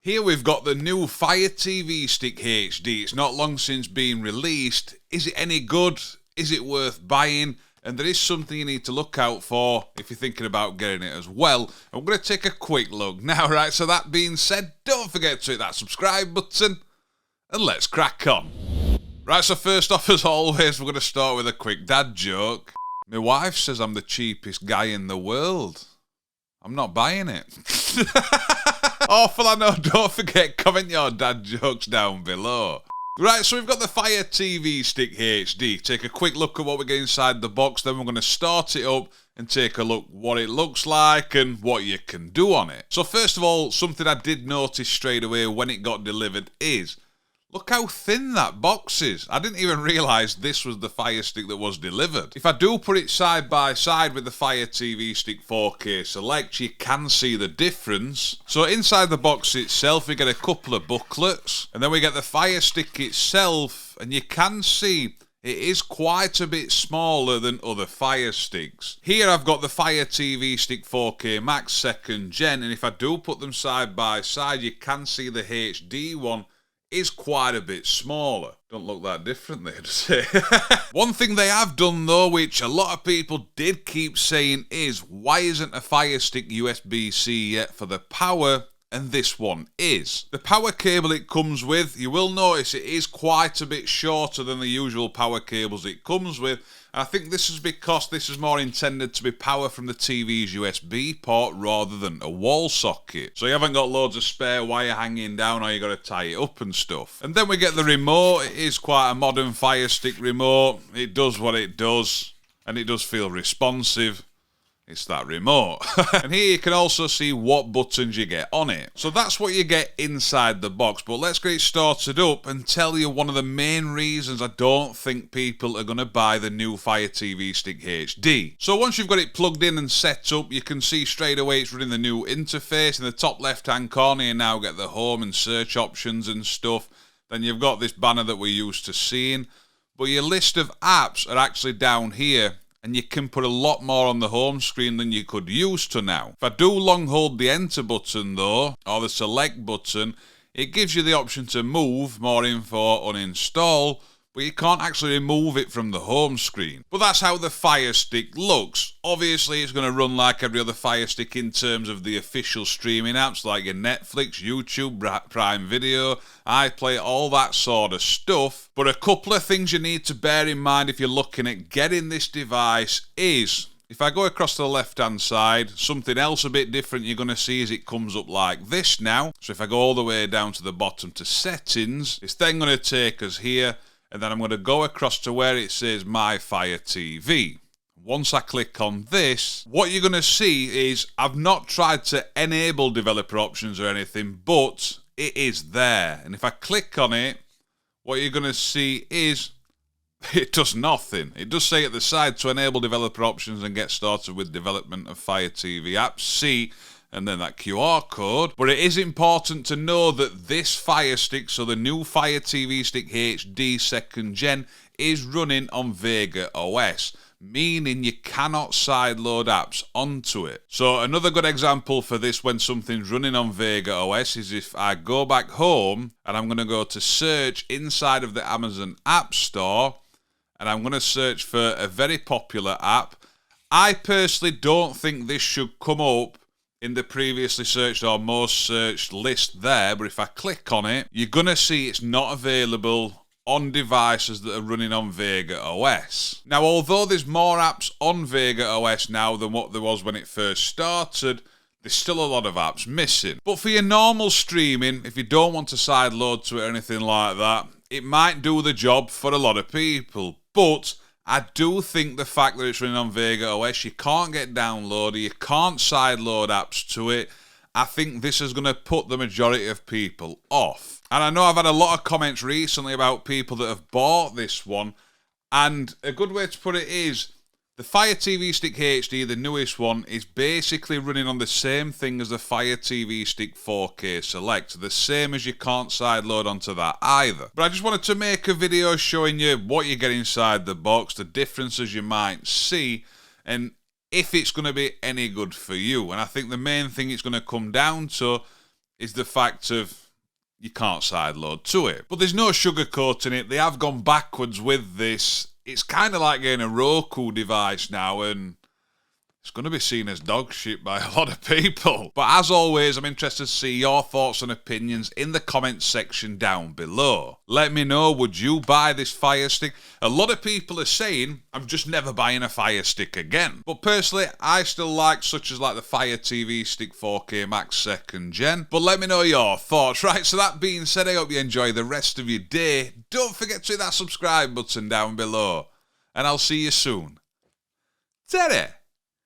Here we've got the new Fire TV Stick HD. It's not long since being released. Is it any good? Is it worth buying? And there is something you need to look out for if you're thinking about getting it as well. And we're going to take a quick look now, right? So that being said, don't forget to hit that subscribe button and let's crack on. Right, so first off, as always, we're going to start with a quick dad joke. My wife says I'm the cheapest guy in the world. I'm not buying it. Awful, I know. Don't forget, comment your dad jokes down below. Right, so we've got the Fire TV Stick HD. Take a quick look at what we get inside the box, then we're going to start it up and take a look what it looks like and what you can do on it. So first of all, something I did notice straight away when it got delivered is, look how thin that box is. I didn't even realise this was the Fire Stick that was delivered. If I do put it side by side with the Fire TV Stick 4K Select, you can see the difference. So inside the box itself, we get a couple of booklets, and then we get the Fire Stick itself, and you can see it is quite a bit smaller than other Fire Sticks. Here I've got the Fire TV Stick 4K Max 2nd Gen, and if I do put them side by side, you can see the HD one is quite a bit smaller. Don't look that different there, does it? One thing they have done though, which a lot of people did keep saying, is why isn't a Fire Stick USB-C yet for the power? And this one is. The power cable it comes with, you will notice it is quite a bit shorter than the usual power cables it comes with. And I think this is because this is more intended to be power from the TV's USB port rather than a wall socket. So you haven't got loads of spare wire hanging down or you got to tie it up and stuff. And then we get the remote. It is quite a modern Fire Stick remote. It does what it does and it does feel responsive. It's that remote. And here you can also see what buttons you get on it. So that's what you get inside the box. But let's get it started up and tell you one of the main reasons I don't think people are going to buy the new Fire TV Stick HD. So once you've got it plugged in and set up, you can see straight away it's running the new interface. In the top left-hand corner, you now get the home and search options and stuff. Then you've got this banner that we're used to seeing. But your list of apps are actually down here. And you can put a lot more on the home screen than you could used to now. If I do long hold the enter button though, or the select button, it gives you the option to move, more info, uninstall, but you can't actually remove it from the home screen. But that's how the Fire Stick looks. Obviously it's going to run like every other Fire Stick in terms of the official streaming apps like your Netflix, YouTube, Prime Video, iPlayer, all that sort of stuff. But a couple of things you need to bear in mind if you're looking at getting this device is, if I go across to the left hand side, something else a bit different you're going to see is it comes up like this now. So if I go all the way down to the bottom to settings, it's then going to take us here. And then I'm going to go across to where it says My Fire TV. Once I click on this, what you're going to see is I've not tried to enable developer options or anything, but it is there. And if I click on it, what you're going to see is it does nothing. It does say at the side to enable developer options and get started with development of Fire TV apps. See, and then that QR code. But it is important to know that this Fire Stick, so the new Fire TV Stick HD 2nd Gen, is running on Vega OS, meaning you cannot sideload apps onto it. So another good example for this when something's running on Vega OS is if I go back home and I'm going to go to search inside of the Amazon App Store and I'm going to search for a very popular app. I personally don't think this should come up in the previously searched or most searched list there, but if I click on it, you're going to see it's not available on devices that are running on Vega OS. Now, although there's more apps on Vega OS now than what there was when it first started, there's still a lot of apps missing. But for your normal streaming, if you don't want to sideload to it or anything like that, it might do the job for a lot of people. But I do think the fact that it's running on Vega OS, you can't get downloaded, you can't sideload apps to it. I think this is going to put the majority of people off. And I know I've had a lot of comments recently about people that have bought this one. And a good way to put it is, the Fire TV Stick HD, the newest one, is basically running on the same thing as the Fire TV Stick 4K Select. The same as you can't sideload onto that either. But I just wanted to make a video showing you what you get inside the box, the differences you might see, and if it's going to be any good for you. And I think the main thing it's going to come down to is the fact of you can't sideload to it. But there's no sugarcoating it. They have gone backwards with this. It's kind of like getting a Roku device now, and it's going to be seen as dog shit by a lot of people. But as always, I'm interested to see your thoughts and opinions in the comments section down below. Let me know, would you buy this Fire Stick? A lot of people are saying, I'm just never buying a Fire Stick again. But personally, I still like such as like the Fire TV Stick 4K Max 2nd Gen. But let me know your thoughts. Right, so that being said, I hope you enjoy the rest of your day. Don't forget to hit that subscribe button down below. And I'll see you soon. Ta-da!